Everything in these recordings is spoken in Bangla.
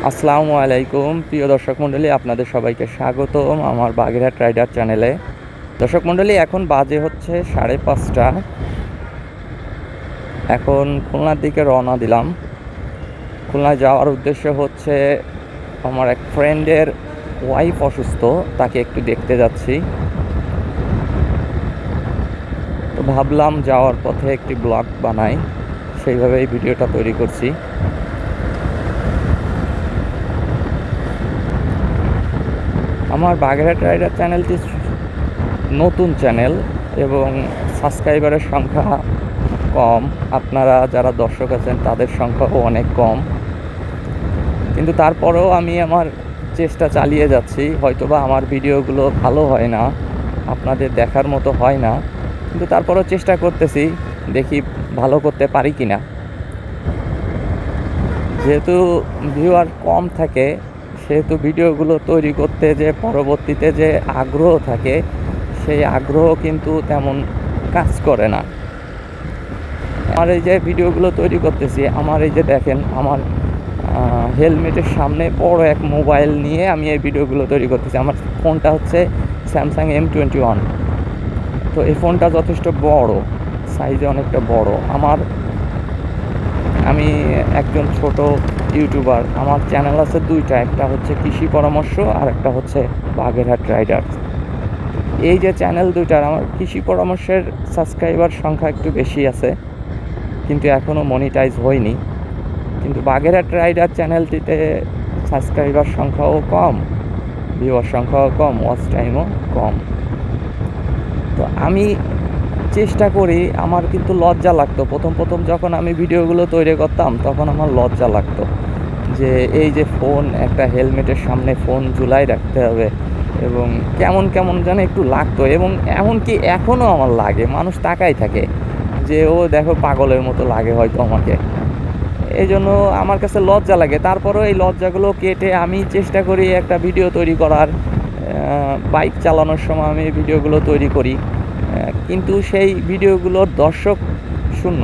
আসসালামু আলাইকুম প্রিয় দর্শক মণ্ডলী, আপনাদের সবাইকে স্বাগতম আমার বাগেরহাট রাইডার চ্যানেলে। দর্শক মণ্ডলী, এখন বাজে হচ্ছে 5:30। এখন খুলনার দিকে রওনা দিলাম। খুলনায় যাওয়ার উদ্দেশ্য হচ্ছে আমার এক ফ্রেন্ডের ওয়াইফ অসুস্থ, তাকে একটু দেখতে যাচ্ছি। তো ভাবলাম যাওয়ার পথে একটি ব্লগ বানাই, সেইভাবেই ভিডিওটা তৈরি করছি। আমার বাগেরহাট রাইডার চ্যানেলটি নতুন চ্যানেল এবং সাবস্ক্রাইবারের সংখ্যা কম। আপনারা যারা দর্শক আছেন তাদের সংখ্যাও অনেক কম, কিন্তু তারপরেও আমি আমার চেষ্টা চালিয়ে যাচ্ছি। হয়তোবা আমার ভিডিওগুলো ভালো হয় না, আপনাদের দেখার মতো হয় না, কিন্তু তারপরেও চেষ্টা করতেছি, দেখি ভালো করতে পারি কি না। যেহেতু ভিউয়ার কম থাকে, সেহেতু ভিডিওগুলো তৈরি করতে যে পরবর্তীতে যে আগ্রহ থাকে, সেই আগ্রহ কিন্তু তেমন কাজ করে না। আমার এই যে ভিডিওগুলো তৈরি করতেছি, আমার এই যে দেখেন, আমার হেলমেটের সামনে বড় এক মোবাইল নিয়ে আমি এই ভিডিওগুলো তৈরি করতেছি। আমার ফোনটা হচ্ছে স্যামসাং M21। তো এই ফোনটা যথেষ্ট বড়, সাইজে অনেকটা বড়। আমি একজন ছোট ইউটিউবার। আমার চ্যানেল আছে দুইটা, একটা হচ্ছে কৃষি পরামর্শ আর একটা হচ্ছে বাগেরহাট রাইডার। এই যে চ্যানেল দুইটার, আমার কৃষি পরামর্শের সাবস্ক্রাইবার সংখ্যা একটু বেশি আছে, কিন্তু এখনও মনিটাইজ হয়নি। কিন্তু বাগেরহাট রাইডার চ্যানেলটিতে সাবস্ক্রাইবার সংখ্যাও কম, ভিউয়ার সংখ্যাও কম, ওয়াচ টাইমও কম। তো আমি চেষ্টা করি, আমার কিন্তু লজ্জা লাগতো প্রথম যখন আমি ভিডিওগুলো তৈরি করতাম, তখন আমার লজ্জা লাগতো যে এই যে ফোন, একটা হেলমেটের সামনে ফোন ঝুলাই রাখতে হবে, এবং কেমন যেন একটু লাগতো। এবং এমনকি এখনও আমার লাগে, মানুষ তাকাই থাকে যে ও দেখো পাগলের মতো লাগে হয়তো আমাকে। এই জন্য আমার কাছে লজ্জা লাগে। তারপরেও এই লজ্জাগুলো কেটে আমি চেষ্টা করি একটা ভিডিও তৈরি করার। বাইক চালানোর সময় আমি ভিডিওগুলো তৈরি করি, কিন্তু সেই ভিডিওগুলোর দর্শক শূন্য।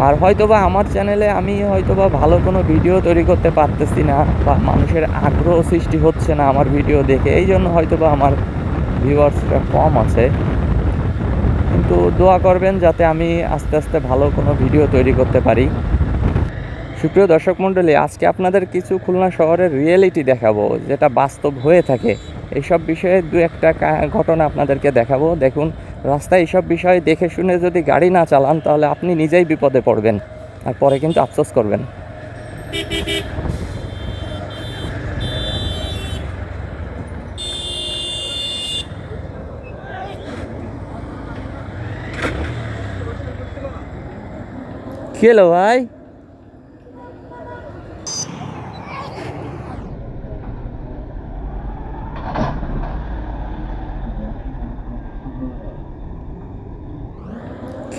আর হয়তোবা আমার চ্যানেলে আমি হয়তোবা ভালো কোনো ভিডিও তৈরি করতে পারতেছি না, বা মানুষের আগ্রহ সৃষ্টি হচ্ছে না আমার ভিডিও দেখে, এই জন্য হয়তোবা আমার ভিউয়ার্সটা কম আছে। কিন্তু দোয়া করবেন যাতে আমি আস্তে আস্তে ভালো কোনো ভিডিও তৈরি করতে পারি। সুপ্রিয় দর্শক মণ্ডলী, আজকে আপনাদের কিছু খুলনা শহরের রিয়েলিটি দেখাবো, যেটা বাস্তব হয়ে থাকে। এইসব বিষয়ে দু একটা ঘটনা আপনাদেরকে দেখাবো। দেখুন, রাস্তায় এইসব বিষয় দেখে শুনে যদি গাড়ি না চালান, তাহলে আপনি নিজেই বিপদে পড়বেন, আর পরে কিন্তু আফসোস করবেন। কি হলো ভাই?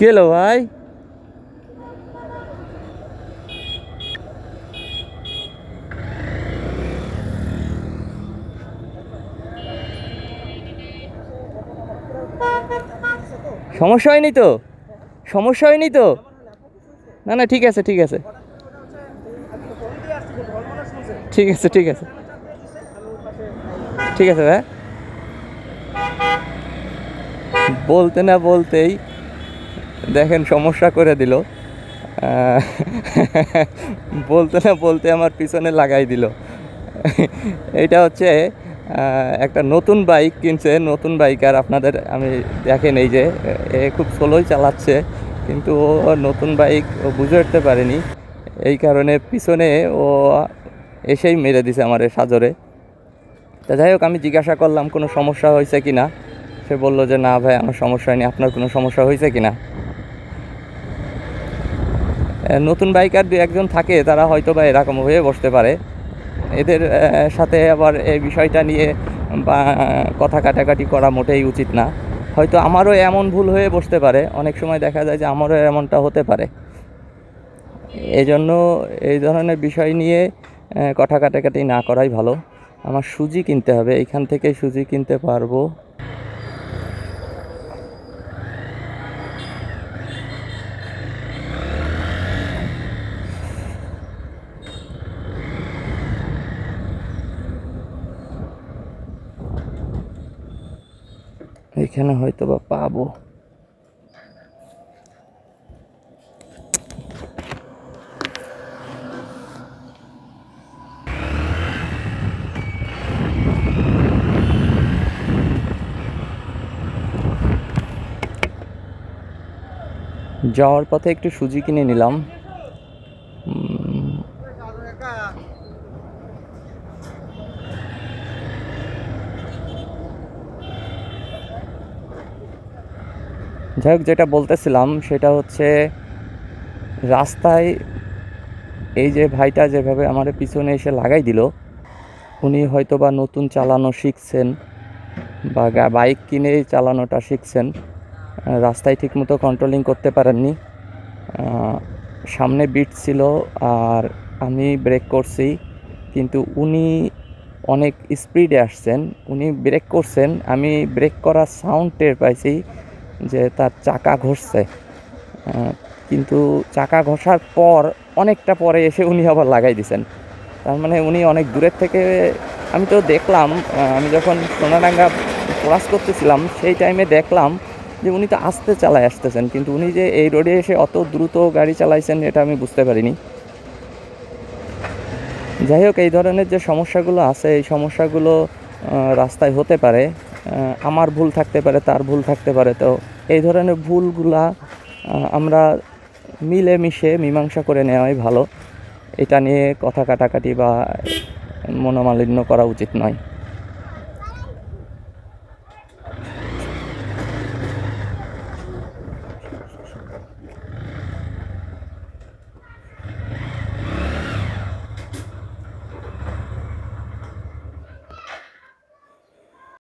কি হলো ভাই? সমস্যা হয়নি তো? সমস্যা হয়নি তো? না না, ঠিক আছে ঠিক আছে ঠিক আছে ঠিক আছে ঠিক আছে ভাই। বলতে না বলতেই দেখেন সমস্যা করে দিল। বলতে না বলতে আমার পিছনে লাগাই দিল। এটা হচ্ছে একটা নতুন বাইক কিনছে, নতুন বাইকার। আপনাদের আমি দেখেন, এই যে খুব স্লোই চালাচ্ছে, কিন্তু ও নতুন বাইক, ও বুঝে উঠতে পারেনি, এই কারণে পিছনে ও এসেই মেরে দিছে আমার সাজরে। তা যাই হোক, আমি জিজ্ঞাসা করলাম কোনো সমস্যা হয়েছে কি না। সে বললো যে না ভাই, আমার সমস্যা হয়নি, আপনার কোনো সমস্যা হয়েছে কি না। নতুন বাইকার দু একজন থাকে, তারা হয়তো বা এরকম হয়ে বসতে পারে। এদের সাথে আবার এই বিষয়টা নিয়ে বা কথা কাটাকাটি করা মোটেই উচিত না। হয়তো আমারও এমন ভুল হয়ে বসতে পারে, অনেক সময় দেখা যায় যে আমারও এমনটা হতে পারে। এই জন্য এই ধরনের বিষয় নিয়ে কথা কাটাকাটি না করাই ভালো। আমার সুজি কিনতে হবে, এইখান থেকে সুজি কিনতে পারবো। এখানে হয়তো বা পাবো। যাওয়ার পথে একটু সুজি কিনে নিলাম। যাই হোক, যেটা বলতেছিলাম সেটা হচ্ছে রাস্তায় এই যে ভাইটা যেভাবে আমার পিছনে এসে লাগাই দিল, উনি হয়তো বা নতুন চালানো শিখছেন বা বাইক কিনেই চালানোটা শিখছেন। রাস্তায় ঠিকমতো কন্ট্রোলিং করতে পারেননি। সামনে বিট ছিল আর আমি ব্রেক করছি, কিন্তু উনি অনেক স্পিডে আসছেন। উনি ব্রেক করছেন, আমি ব্রেক করার সাউন্ড টের পাইছি যে তার চাকা ঘষছে, কিন্তু চাকা ঘষার পর অনেকটা পরে এসে উনি আবার লাগাই দিয়েছেন। তার মানে উনি অনেক দূরের থেকে, আমি তো দেখলাম, আমি যখন সোনাডাঙ্গা ক্রস করতেছিলাম সেই টাইমে দেখলাম যে উনি তো আস্তে চালায় আসতেছেন, কিন্তু উনি যে এই রোডে এসে অত দ্রুত গাড়ি চালাইছেন এটা আমি বুঝতে পারিনি। যাই হোক, এই ধরনের যে সমস্যাগুলো আছে এই সমস্যাগুলো রাস্তায় হতে পারে। আমার ভুল থাকতে পারে, তার ভুল থাকতে পারে। তো এই ধরনের ভুলগুলা আমরা মিলেমিশে মীমাংসা করে নেওয়াই ভালো। এটা নিয়ে কথা কাটাকাটি বা মনোমালিন্য করা উচিত নয়।